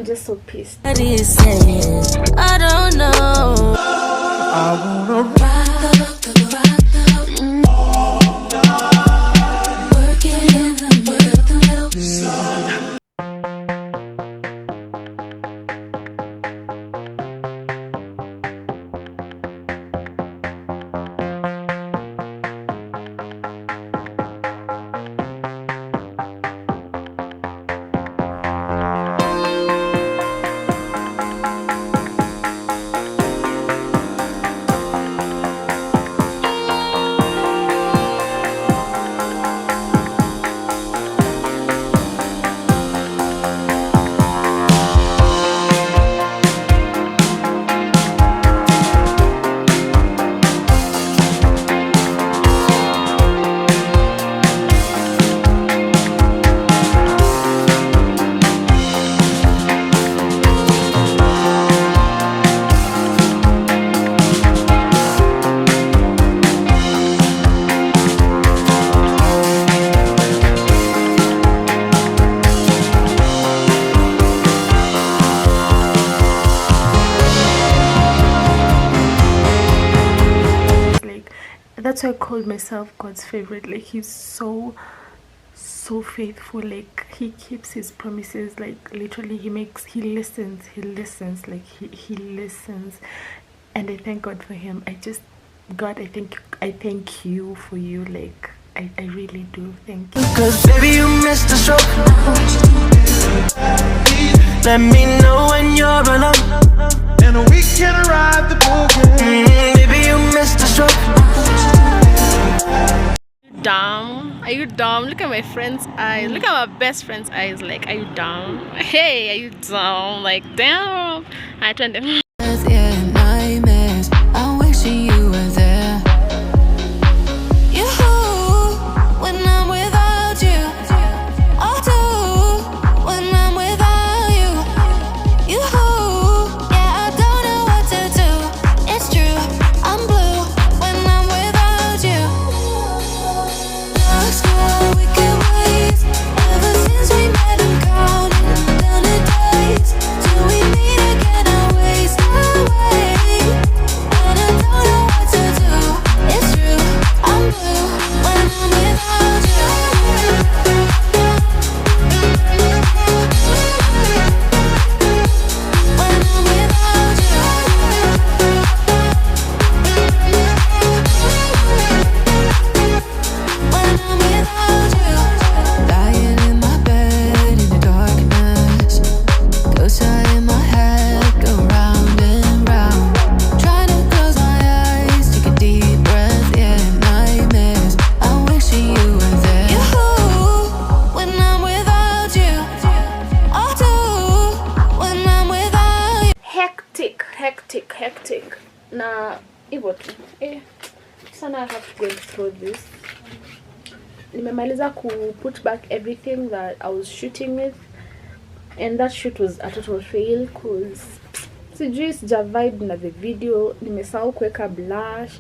just so pissed. I don't know. I wanna rock the working in the middle. That's why I called myself God's favorite. Like, he's so faithful. Like, he keeps his promises. Like, literally, he listens, like he listens. And I thank God for him. God, I thank you for you. Like, I really do thank you. Cause baby, you missed the stroke. Let me know when you're alone, and we can ride the boat. Baby, you missed the stroke. Dumb? Are you dumb? Look at my friend's eyes. Look at my best friend's eyes. Like, are you dumb? Hey, are you dumb? Like, damn. I turned them. Nightmares. I'm wishing you were there. You, when I'm without you, I'll do when I'm without you. You, yeah, I don't know what to do. It's true, I'm blue when I'm without you. Lost all weekend ways. Ever since we met, I'm counting down the days till we meet again. I waste away, and I don't know what to do. It's true, I'm blue when I'm without you. When I'm without you. When I'm without you. Lying in my bed in the darkness. Ghosts are in my head, go round and round. Trying to close my eyes, take a deep breath, yeah, nightmares. I'm wishing you were there. You, when I'm without you. I'll do when I'm without you. Hectic. Na hivyo tu. Sana I have to go through this. Nimemaliza ku put back everything that I was shooting with, and that shoot was a total fail cause sijui sija vibe na the video. Nimesahau kuweka blush.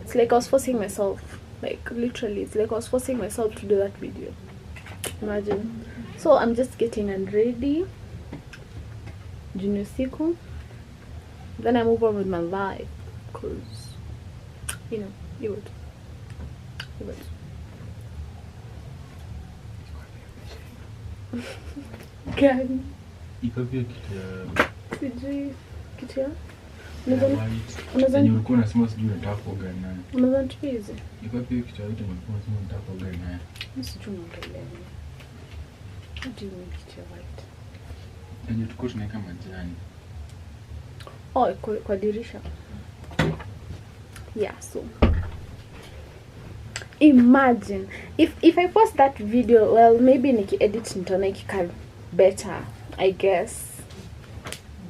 It's like I was forcing myself. Like, literally, it's like I was forcing myself to do that video. Imagine. So I'm just getting ready. Junior siku. Then I move on with my life. Cause, you know, you would. Gani? Iko pia kitu ya Sijui kitu ya? Unaweza ulikuwa unasema sijui unataka kuoga naye. Unaweza tupize? Iko pia kitu ya ulikuwa unasema unataka kuoga naye. Sijui unaongelea nini. What do you mean kitu ya white? Ndio tuko tunaweka majani. Oh, kwa dirisha. Yeah, so imagine if I post that video, well, maybe niki edit nitaona ikika better, I guess.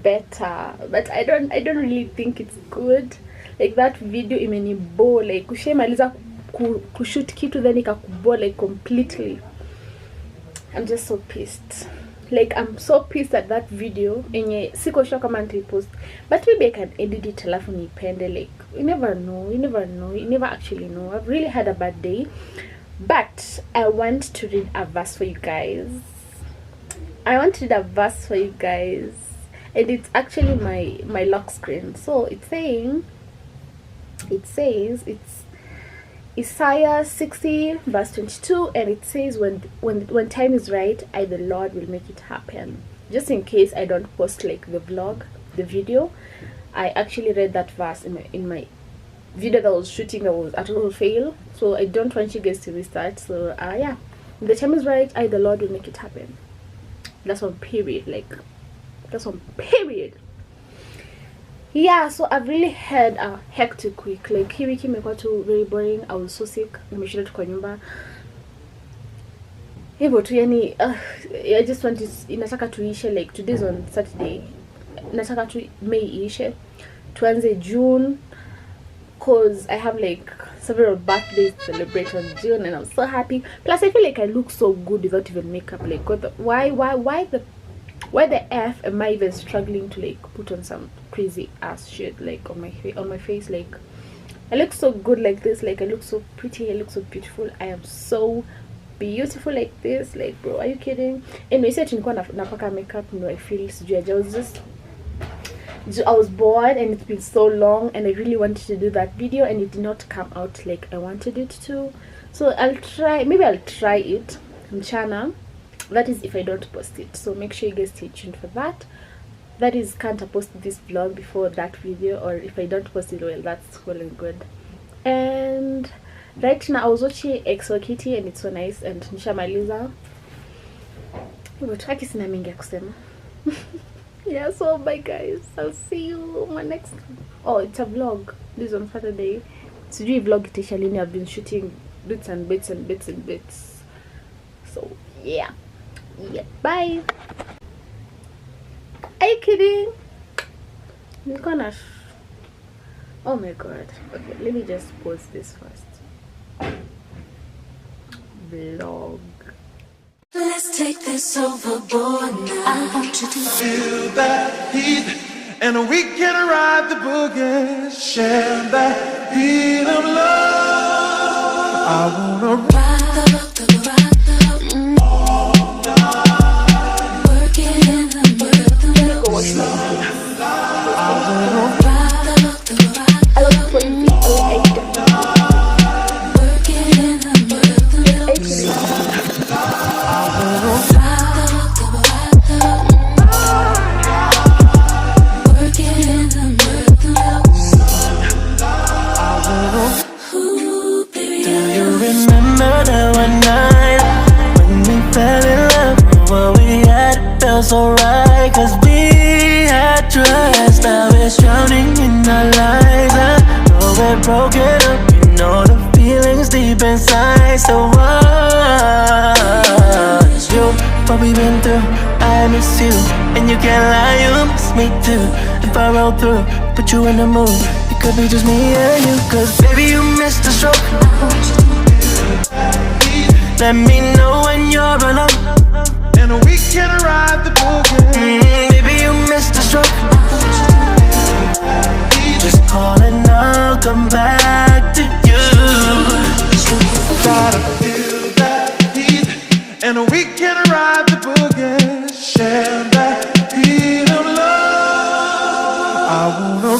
Better, but I don't really think it's good. Like, that video imenibo, like kushaimaliza kushoot kitu then ikakubo like completely. I'm just so pissed. Like, I'm so pissed at that video. Enye siko sure kama nitaipost, but maybe I can edit it alafu nipende. Like, you never know, you never actually know. I've really had a bad day, but I want to read a verse for you guys. I wanted a verse for you guys, and it's actually my lock screen. So it says it's Isaiah 60 verse 22, and it says when time is right, I the Lord will make it happen. Just in case I don't post like the video, I actually read that verse in my video that I was shooting that was a total fail, so I don't want you guys to miss that. So yeah, the time is right, I the Lord will make it happen. That's on period. Like, that's on period. Yeah, so I've really had a hectic week. Like, hii wiki imekuwa tu very boring. I was so sick, nimeshinda tu kwa nyumba hivyo tu, yani I just want to, inataka tuishe. Like, today's on Saturday, nataka tu May ishe, tuanze June, cause I have like several birthdays to celebrate on June, and I'm so happy. Plus I feel like I look so good without even makeup. Like, why the F am I even struggling to like put on some crazy ass shit like on my face? Like, I look so good like this. Like, I look so pretty, I look so beautiful. I am so beautiful like this. Like, bro, are you kidding? Anyway, so nilikuwa napaka makeup, I feel I was bored, and it's been so long, and I really wanted to do that video, and it did not come out like I wanted it to. So maybe I'll try it on channel. That is if I don't post it. So make sure you guys stay tuned for that. That is, can't I post this vlog before that video, or if I don't post it, well, that's well and good. And right now I was watching EXO Kitty, and it's so nice, and nishamaliza. Hivyo sina mingi ya kusema. Yeah, so bye guys, I'll see you my next. Oh, it's a vlog. This is on Saturday. Sijui vlog itisha lini. I've been shooting bits and bits and bits and bits. So yeah, bye. Are you kidding? Oh my god. Okay, let me just pause this first. Vlog. Let's take this overboard now. I want you to feel that heat, and we can ride the boogie, share that heat of love. I wanna ride the all night, working in the rhythm. I wanna ride the working in the rhythm. So right, cause we had trust. Now it's drowning in our lives. I know we're broken up, you know the feelings deep inside. So what's you, what we've been through? I miss you, and you can't lie, you miss me too. If I roll through, put you in the mood, it could be just me and you. Cause baby, you missed the stroke. Let me know when you're alone, and we can ride the boogie. Baby, you missed the stroke. Just call and I'll come back to you. Gotta feel that heat, and we can ride the boogie, share that heat of love. I wanna